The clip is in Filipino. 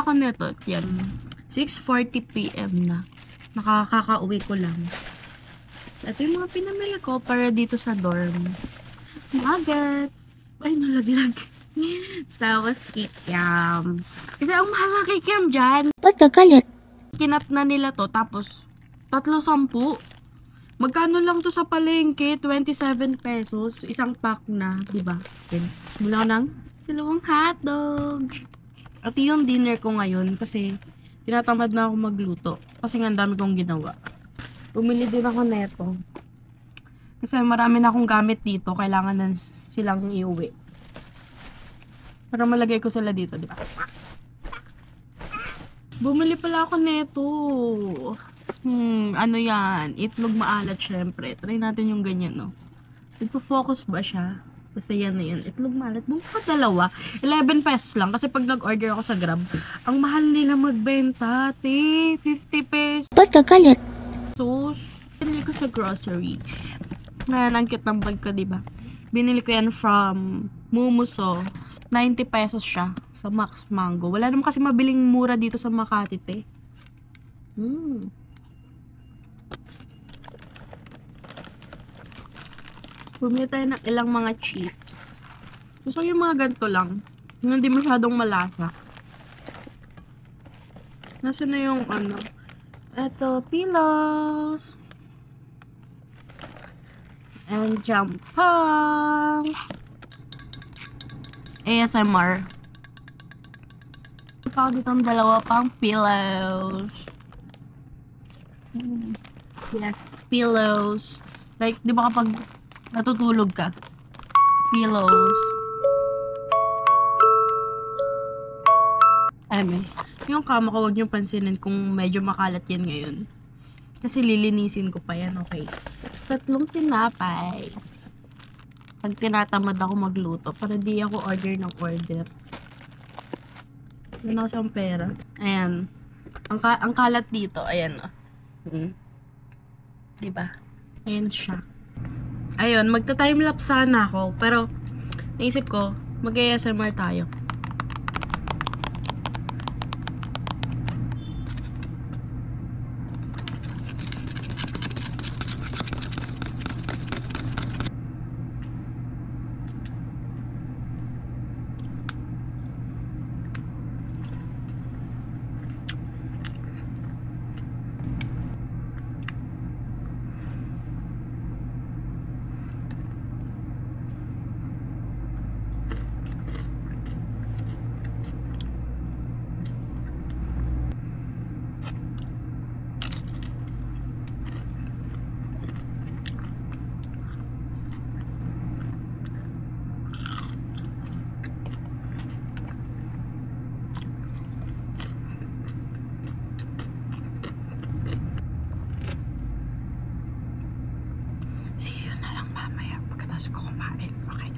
ako nito. Yan. 6:40 PM na. Nakakauwi ko lang. Ito yung mga pinamili ko para dito sa dorm. Nuggets. Ay, nalaglag. Tapos kikiam. Kasi ang mahal ng kikiam dyan. Ba't kagalit? Kinat na nila to. Tapos, 3.10. Magkano lang to sa palengke? 27 pesos. Isang pack na. Diba? Mula ko ng 2 hotdog. At yung dinner ko ngayon. Kasi, tinatamad na ako magluto. Kasi nga, ang dami kong ginawa. Bumili din ako neto. Kasi marami na akong gamit dito. Kailangan na silang iuwi. Para malagay ko sila dito, di ba? Bumili pala ako neto. Ano yan? Itlog maalat, syempre. Try natin yung ganyan, no? Nagpo-focus ba siya? Basta yan na yan. Itlog maalat. Bumili ko 2. 11 pesos lang. Kasi pag nag-order ako sa Grab, ang mahal nila magbenta, 50 pesos. Ba't kagalit? Binili ko sa grocery. Ngayon, ang cute ng bag ko, diba? Binili ko yan from Mumuso. 90 pesos siya sa Max Mango. Wala naman kasi mabiling mura dito sa Makati, te. Bumili tayo ng ilang mga chips. Gusto ko yung mga ganito lang. Yung hindi masyadong malasa. Nasa na yung ano? Ito, pillows. And jampang. ASMR. Pa dito ang 2 pang pillows. Yes, pillows. Like, di ba kapag natutulog ka? Pillows. Yung kama ko, huwag niyong pansinin kung medyo makalat yan ngayon. Kasi lilinisin ko pa yan, okay? 3 tinapay. Pag tinatamad ako magluto, para di ako order ng order. Yan ako sa pera. Ayan. Ang kalat dito, ayan o. Diba? Ayan siya. Ayun, magta-timelapse sana ako. Pero, naisip ko, mag-ASMR tayo. See you na lang mamaya pagkatapos ko kumain. Okay.